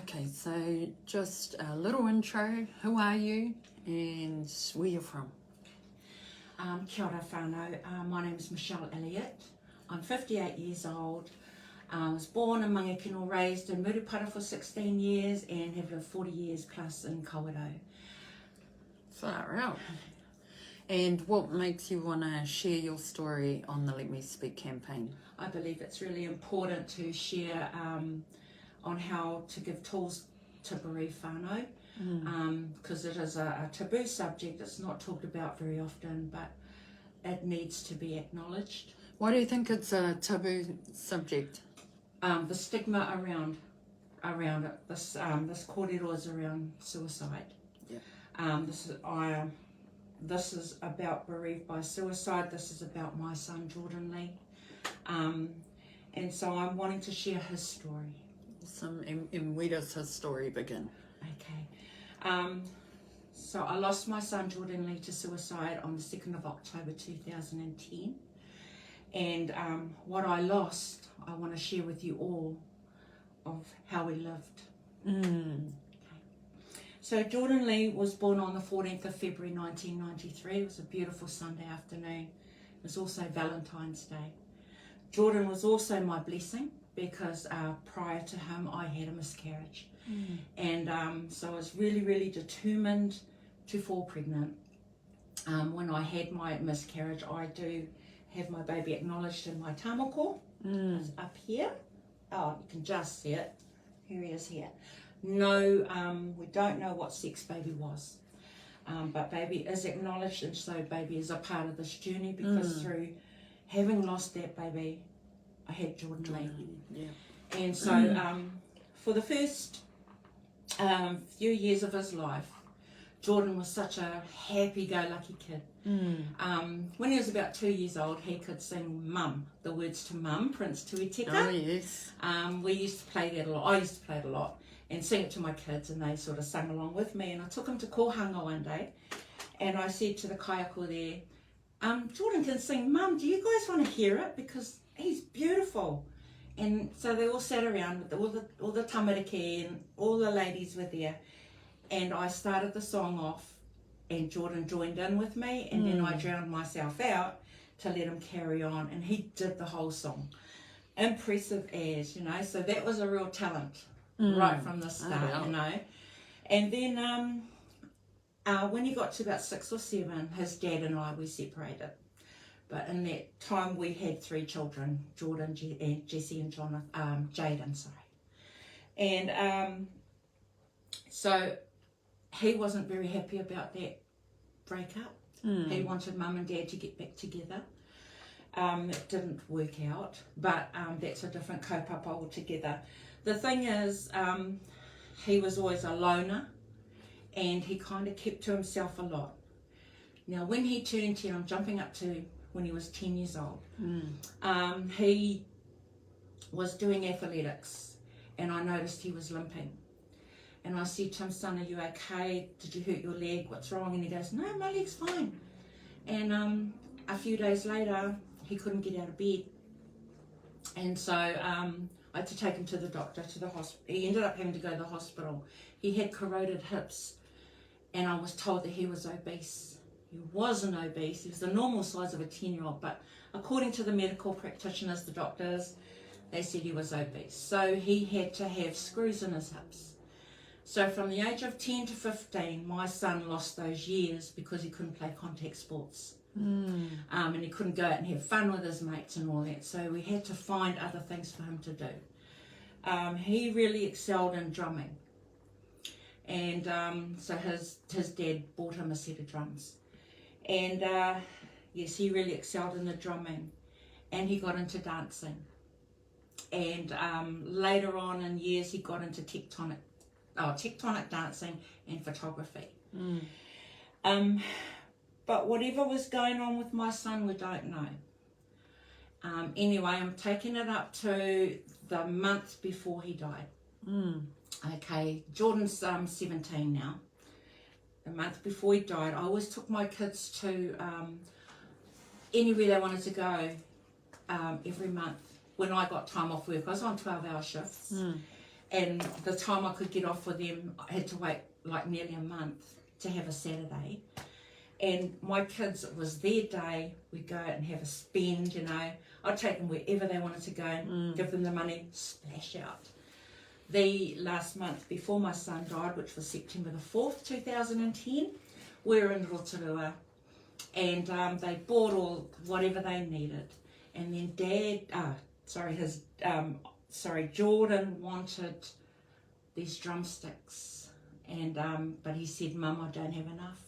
Okay, so just a little intro. Who are you and where you're from? Kia ora whānau. My name is Michele. I'm 58 years old. I was born in Mangekino, raised in Murupara for 16 years and have lived 40 years plus in Kawerau. Far out. And what makes you want to share your story on the Let Me Speak campaign? I believe it's really important to share on how to give tools to bereaved whānau, because it is a taboo subject. It's not talked about very often, but it needs to be acknowledged. Why do you think it's a taboo subject? The stigma around it. This kōrero is around suicide. Yeah. This is about bereaved by suicide. This is about my son Jordan Lee, and so I'm wanting to share his story. And where does his story begin? Okay. So I lost my son Jordan Lee to suicide on the 2nd of October 2010. And what I lost, I want to share with you all of how we lived. Okay. So Jordan Lee was born on the 14th of February 1993. It was a beautiful Sunday afternoon. It was also Valentine's Day. Jordan was also my blessing because prior to him I had a miscarriage. And so I was really, really determined to fall pregnant. When I had my miscarriage, I do have my baby acknowledged in my tamako. It's up here. Oh, you can just see it. Here he is here. No, we don't know what sex baby was. But baby is acknowledged, and so baby is a part of this journey because through having lost that baby, I had Jordan Lee. Yeah. And so for the first few years of his life, Jordan was such a happy-go-lucky kid. When he was about 2 years old, he could sing Mum, the words to Mum, Prince Tuiteka. Oh, yes. We used to play that a lot. I used to play it a lot and sing it to my kids, and they sort of sang along with me. And I took him to Kohanga one day, and I said to the kaiako there, Jordan can sing Mum, do you guys want to hear it? Because he's beautiful. And so they all sat around with all the tamariki, and all the ladies were there. And I started the song off, and Jordan joined in with me, and then I drowned myself out to let him carry on, and he did the whole song. Impressive as, so that was a real talent right from the start, And then when he got to about 6 or 7, his dad and I were separated. But in that time we had 3 children, Jordan, Jesse and Jaden, sorry. And so he wasn't very happy about that breakup. He wanted Mum and Dad to get back together. It didn't work out, but that's a different kaupapa altogether. The thing is, he was always a loner, and he kind of kept to himself a lot. Now when he turned 10, I'm jumping up to when he was 10 years old, he was doing athletics, and I noticed he was limping. And I said to him, son, are you okay? Did you hurt your leg? What's wrong? And he goes, no, my leg's fine. And a few days later, he couldn't get out of bed. And so I had to take him to the doctor, to the hospital. He ended up having to go to the hospital. He had corroded hips, and I was told that he was obese. He wasn't obese. He was the normal size of a 10-year-old, but according to the medical practitioners, the doctors, they said he was obese. So he had to have screws in his hips. So from the age of 10 to 15, my son lost those years because he couldn't play contact sports. And he couldn't go out and have fun with his mates and all that. So we had to find other things for him to do. He really excelled in drumming. And so his dad bought him a set of drums. And yes, he really excelled in the drumming. And he got into dancing. And later on in years, he got into tectonic dancing and photography. But whatever was going on with my son, we don't know. Anyway, I'm taking it up to the month before he died. Okay, Jordan's 17 now. The month before he died, I always took my kids to anywhere they wanted to go every month when I got time off work. I was on 12-hour shifts. And the time I could get off with them, I had to wait like nearly a month to have a Saturday. And my kids, it was their day. We'd go out and have a spend, you know. I'd take them wherever they wanted to go and give them the money, splash out. The last month before my son died, which was September the 4th, 2010, we were in Rotorua, and they bought all whatever they needed. And then Jordan wanted these drumsticks, and but he said, "Mum, I don't have enough."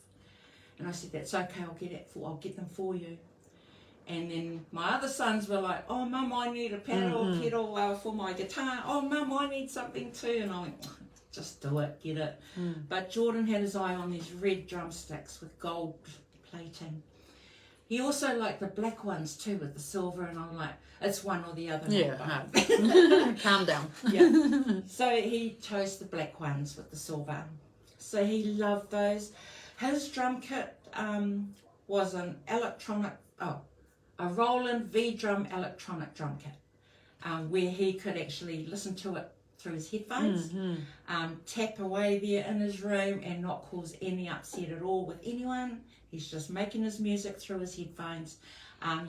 And I said, "That's okay, I'll get them for you." And then my other sons were like, "Oh, Mum, I need a pedal for my guitar. Oh, Mum, I need something too." And I went, "Oh, just do it, get it." But Jordan had his eye on these red drumsticks with gold plating. He also liked the black ones too with the silver, and I'm like, it's one or the other. Yeah, calm down. Yeah. So he chose the black ones with the silver. So he loved those. His drum kit was a Roland V-Drum electronic drum kit, where he could actually listen to it through his headphones, tap away there in his room and not cause any upset at all with anyone. He's just making his music through his headphones,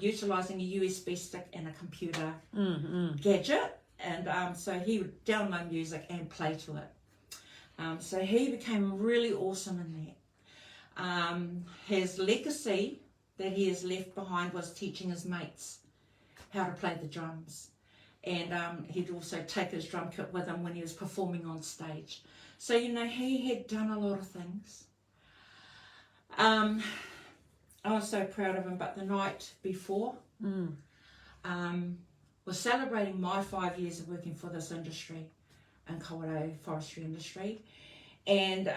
utilising a USB stick and a computer gadget. And so he would download music and play to it. So he became really awesome in that. His legacy that he has left behind was teaching his mates how to play the drums. And he'd also take his drum kit with him when he was performing on stage. So, you know, he had done a lot of things. I was so proud of him, but the night before was celebrating my 5 years of working for this industry in Kawerau forestry industry. And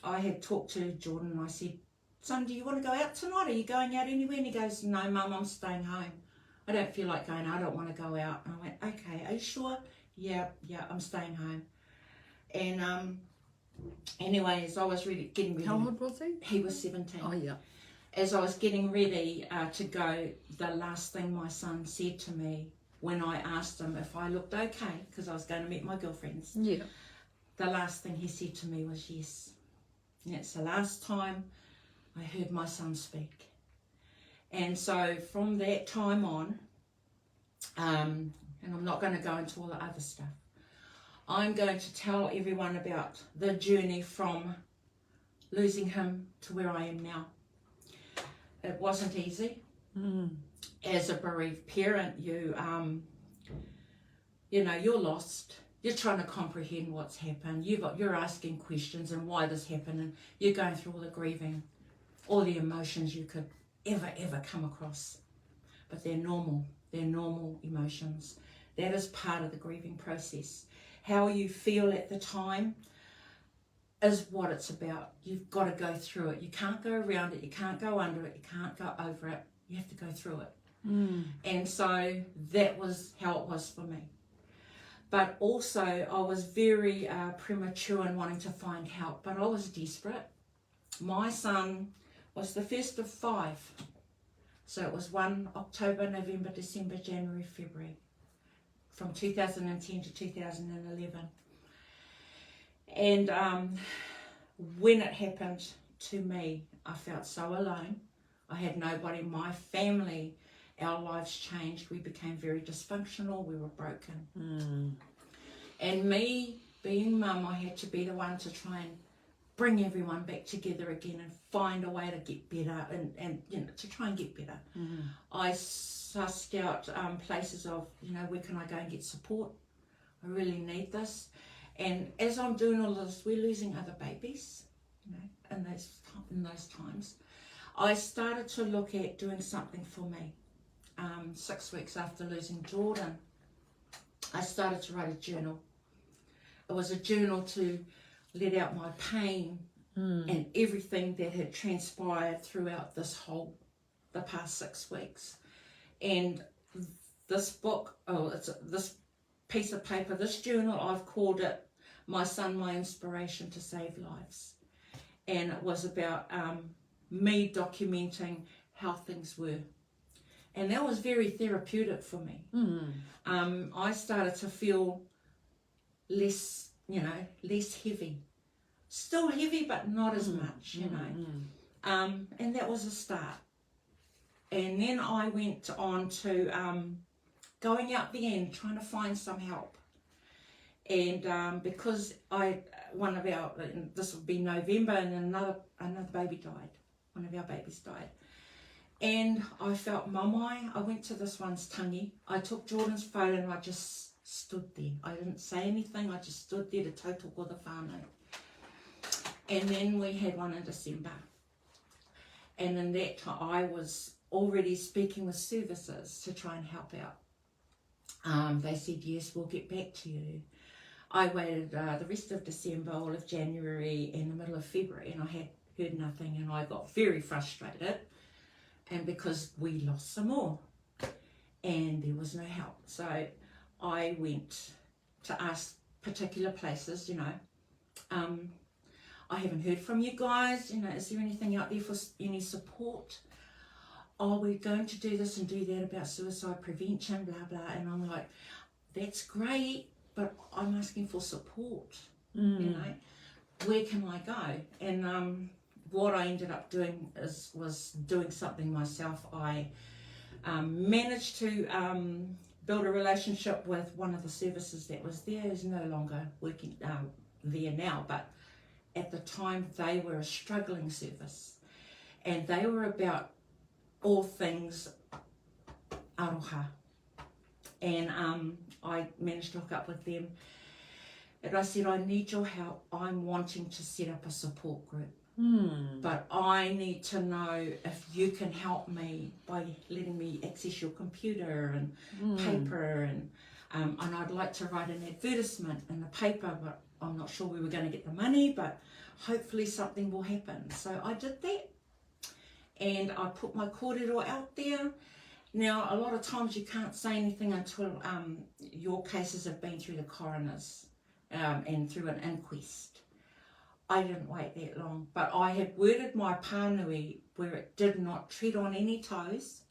I had talked to Jordan and I said, "Son, do you want to go out tonight? Are you going out anywhere?" And he goes, "No, Mum, I'm staying home. I don't feel like going. I don't want to go out." And I went, "Okay, are you sure?" Yeah, I'm staying home. And anyway, as I was getting ready. How old was he? He was 17. Oh, yeah. As I was getting ready to go, the last thing my son said to me when I asked him if I looked okay, because I was going to meet my girlfriends. Yeah. The last thing he said to me was yes. And it's the last time I heard my son speak. And so from that time on, and I'm not going to go into all the other stuff, I'm going to tell everyone about the journey from losing him to where I am now. It wasn't easy. As a bereaved parent, you're lost. You're trying to comprehend what's happened. You're asking questions and why this happened, and you're going through all the grieving, all the emotions you could ever come across. But they're normal. They're normal emotions. That is part of the grieving process. How you feel at the time is what it's about. You've got to go through it. You can't go around it. You can't go under it. You can't go over it. You have to go through it. And so that was how it was for me. But also I was very premature in wanting to find help, but I was desperate. My son was the first of 5. So it was 1 October, November, December, January, February, from 2010 to 2011. And when it happened to me, I felt so alone. I had nobody. My family, our lives changed. We became very dysfunctional. We were broken. And me being mum, I had to be the one to try and bring everyone back together again and find a way to get better and to try and get better. I sussed out places of, where can I go and get support? I really need this. And as I'm doing all this, we're losing other babies, in those times. I started to look at doing something for me. 6 weeks after losing Jordan, I started to write a journal. It was a journal to let out my pain and everything that had transpired throughout the past 6 weeks. And this book, this piece of paper, this journal, I've called it My Son, My Inspiration to Save Lives. And it was about me documenting how things were. And that was very therapeutic for me. I started to feel less, less heavy. Still heavy, but not as much, and that was a start. And then I went on to going out there and trying to find some help. And because this would be November, and another baby died. One of our babies died. And I felt mamai. I went to this one's tangi. I took Jordan's phone and I just stood there. I didn't say anything. I just stood there to tautoko the whānau. And then we had one in December. And in that time, I was already speaking with services to try and help out. They said, yes, we'll get back to you. I waited the rest of December, all of January, and the middle of February, and I had heard nothing, and I got very frustrated, and because we lost some more, and there was no help. So I went to ask particular places, I haven't heard from you guys, is there anything out there for any support? Oh, we're going to do this and do that about suicide prevention, blah, blah. And I'm like, that's great, but I'm asking for support, where can I go? And what I ended up doing was doing something myself. I managed to build a relationship with one of the services that was there, who's no longer working there now, but at the time they were a struggling service, and they were about all things aroha. And I managed to hook up with them, and I said, I need your help. I'm wanting to set up a support group, but I need to know if you can help me by letting me access your computer and paper, and I'd like to write an advertisement in the paper, but I'm not sure we were going to get the money, but hopefully something will happen. So I did that, and I put my kōrero out there. Now, a lot of times you can't say anything until your cases have been through the coroners and through an inquest. I didn't wait that long, but I had worded my pānui where it did not tread on any toes,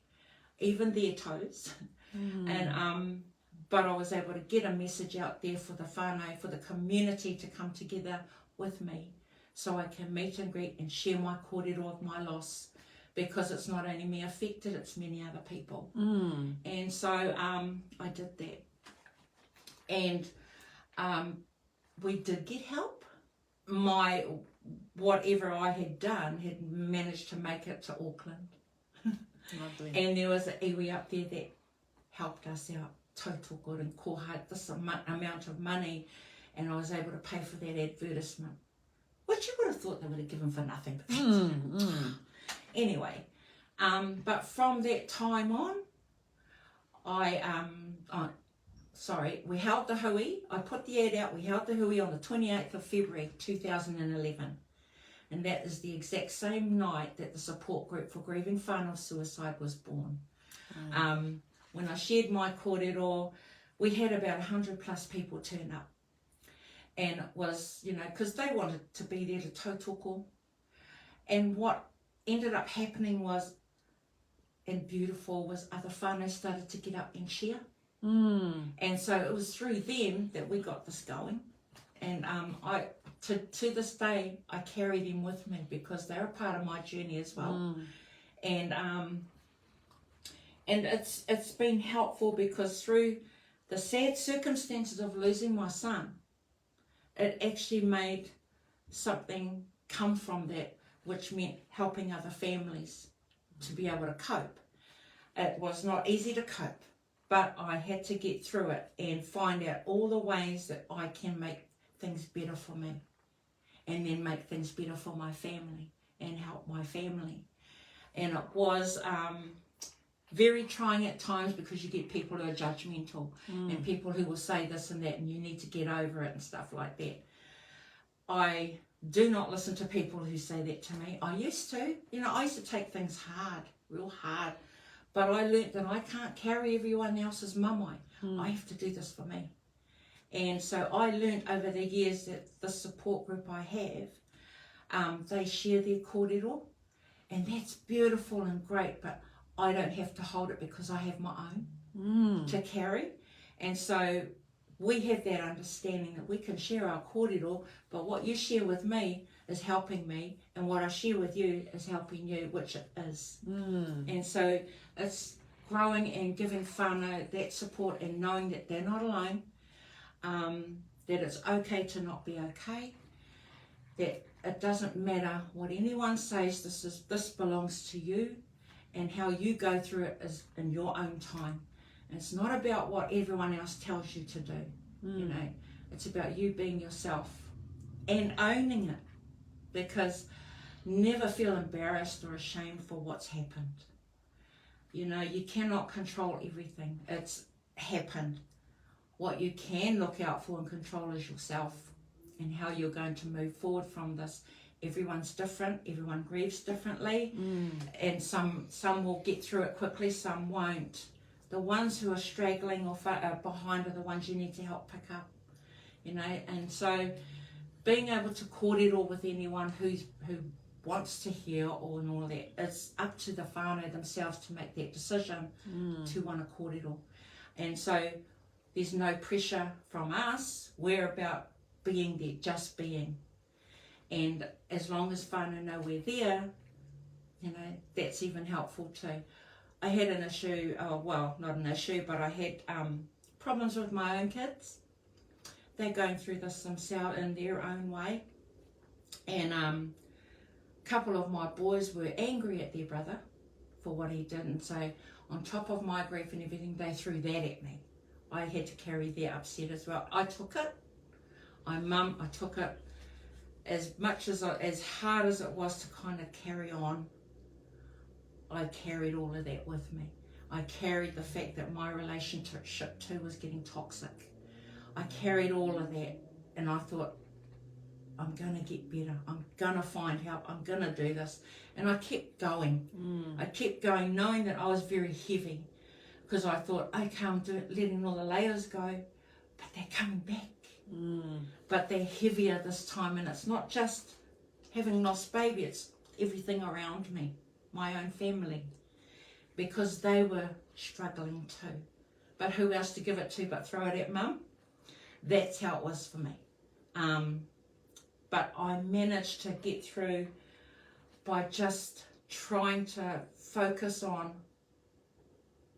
even their toes, and but I was able to get a message out there for the whānau, for the community to come together with me, so I can meet and greet and share my kōrero of my loss, because it's not only me affected, it's many other people. And so I did that, and we did get help. My whatever I had done had managed to make it to Auckland. Lovely. And there was an iwi up there that helped us out, tautoko and koha, this amount of money, and I was able to pay for that advertisement, which you would have thought they would have given for nothing. Anyway, but from that time on, we held the hui. I put the ad out. We held the hui on the 28th of February 2011, and that is the exact same night that the support group for grieving whānau suicide was born. When I shared my kōrero, we had about 100 plus people turn up, and it was, because they wanted to be there to tautoko. And what ended up happening was, and beautiful, was other whānau started to get up and share. And so it was through them that we got this going. And to this day, I carry them with me because they're a part of my journey as well. And it's been helpful, because through the sad circumstances of losing my son, it actually made something come from that, which meant helping other families to be able to cope. It was not easy to cope, but I had to get through it and find out all the ways that I can make things better for me, and then make things better for my family and help my family. And it was very trying at times, because you get people who are judgmental and people who will say this and that and you need to get over it and stuff like that. I do not listen to people who say that to me. I used to. I used to take things hard, real hard. But I learnt that I can't carry everyone else's mamai. I have to do this for me. And so I learnt over the years that the support group I have, they share their kōrero, and that's beautiful and great, but I don't have to hold it because I have my own to carry. And so we have that understanding that we can share our kōrero, but what you share with me is helping me, and what I share with you is helping you, which it is. And so it's growing and giving whānau that support and knowing that they're not alone, that it's okay to not be okay, that it doesn't matter what anyone says, this belongs to you, and how you go through it is in your own time. And it's not about what everyone else tells you to do, you know, it's about you being yourself and owning it, because never feel embarrassed or ashamed for what's happened. You know, you cannot control everything. It's happened. What you can look out for and control is yourself and how you're going to move forward from this. Everyone's different. Everyone grieves differently. And some will get through it quickly, some won't. The ones who are straggling or behind are the ones you need to help pick up. You know, and so being able to kōrero with anyone who wants to hear and all that, it's up to the whānau themselves to make that decision to want to kōrero. And so there's no pressure from us. We're about being there, just being. And as long as whānau know we're there, you know, that's even helpful too. I had an issue, well, not an issue, but I had problems with my own kids. They're going through this themselves in their own way. And a couple of my boys were angry at their brother for what he did. And so on top of my grief and everything, they threw that at me. I had to carry their upset as well. I took it. I took it as much as hard as it was to kind of carry on. I carried all of that with me. I carried the fact that my relationship too was getting toxic. I carried all of that, and I thought, I'm going to get better. I'm going to find help. I'm going to do this. And I kept going. I kept going, knowing that I was very heavy, because I thought, okay, I'm letting all the layers go, but they're coming back. But they're heavier this time, and it's not just having lost baby, it's everything around me, my own family, because they were struggling too. But who else to give it to but throw it at mum? That's how it was for me. But I managed to get through by just trying to focus on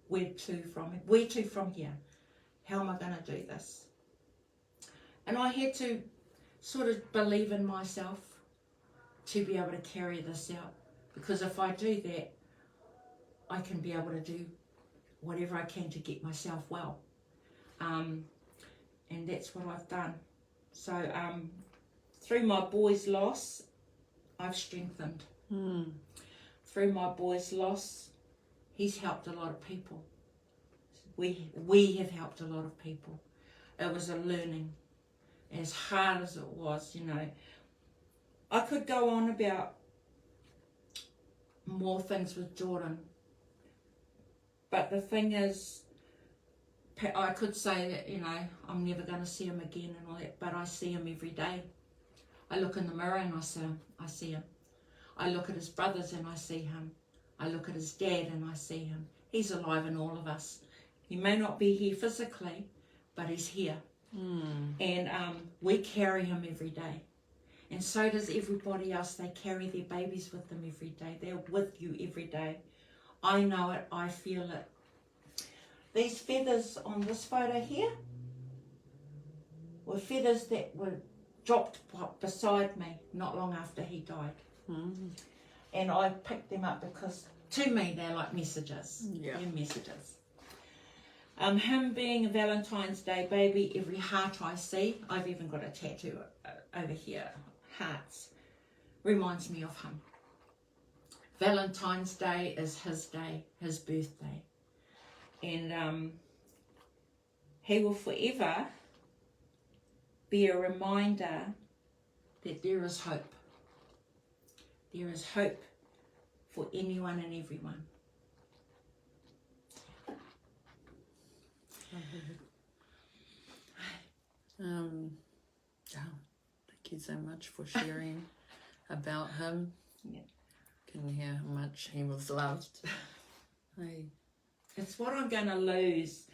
where to from here. How am I going to do this? And I had to sort of believe in myself to be able to carry this out. Because if I do that, I can be able to do whatever I can to get myself well. And that's what I've done. So through my boy's loss, I've strengthened. Through my boy's loss, he's helped a lot of people. We have helped a lot of people. It was a learning. As hard as it was, you know. I could go on about more things with Jordan. But the thing is, I could say that, you know, I'm never going to see him again and all that, but I see him every day. I look in the mirror and I see him. I look at his brothers and I see him. I look at his dad and I see him. He's alive in all of us. He may not be here physically, but he's here. And we carry him every day. And so does everybody else. They carry their babies with them every day. They're with you every day. I know it. I feel it. These feathers on this photo here were feathers that were dropped beside me not long after he died. And I picked them up because to me they're like messages. They're messages. Him being a Valentine's Day baby, every heart I see, I've even got a tattoo over here, hearts, reminds me of him. Valentine's Day is his day, his birthday. And he will forever be a reminder that there is hope. There is hope for anyone and everyone. Thank you so much for sharing about him. Can hear how much he was loved. It's what I'm going to lose.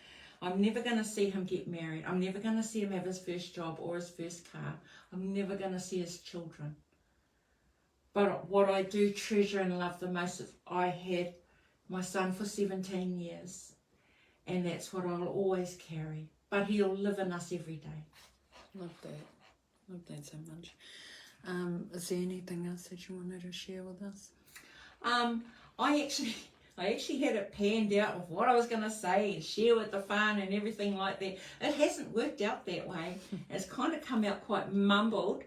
I'm never going to see him get married. I'm never going to see him have his first job or his first car. I'm never going to see his children. But what I do treasure and love the most is I had my son for 17 years. And that's what I'll always carry. But he'll live in us every day. Love that. Love that so much. Is there anything else that you wanted to share with us? I actually had it panned out of what I was going to say and share with the fun and everything like that. It hasn't worked out that way. It's kind of come out quite mumbled,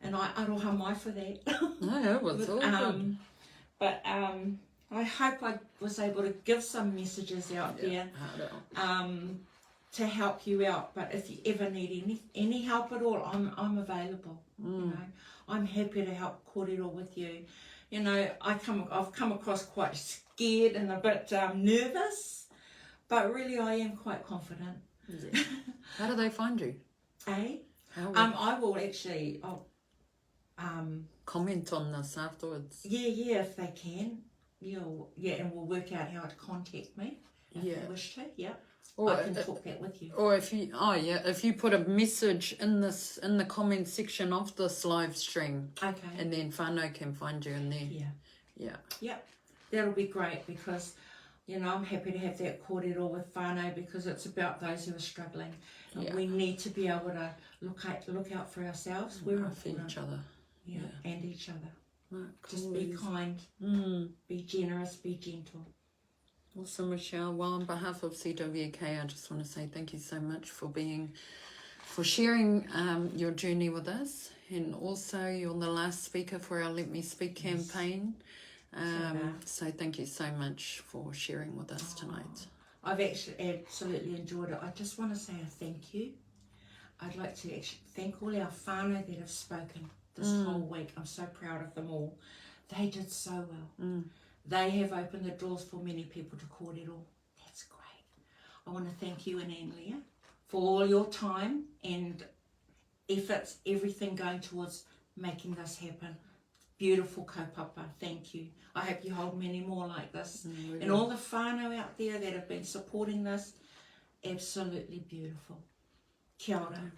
and I aroha mai for that. No, it was all good. But I hope I was able to give some messages out there to help you out. But if you ever need any help at all, I'm available. You know, I'm happy to help kōrero with you. You know, I've come across quite scared and a bit nervous, but really I am quite confident. Yeah. How do they find you? I will actually comment on this afterwards. Yeah, if they can. And we'll work out how to contact me if they wish to. Yeah. Or I can talk that with you. Or if you put a message in the comment section of this live stream, and then whānau can find you in there. Yeah. That'll be great, because you know I'm happy to have that kōrero with whānau, because it's about those who are struggling. And we need to be able to look out for ourselves. We're for each other. And each other. Right, Just be kind, be generous, be gentle. Awesome, Michele. Well, on behalf of CWK, I just want to say thank you so much for sharing your journey with us, and also you're the last speaker for our Let Me Speak campaign. So thank you so much for sharing with us tonight. I've actually absolutely enjoyed it. I just want to say a thank you. I'd like to actually thank all our whānau that have spoken this whole week. I'm so proud of them all. They did so well. They have opened the doors for many people to kōrero. That's great. I want to thank you and Anne-Leah for all your time and efforts, everything going towards making this happen. Beautiful kaupapa. Thank you. I hope you hold many more like this. And all the whānau out there that have been supporting this, absolutely beautiful. Kia ora.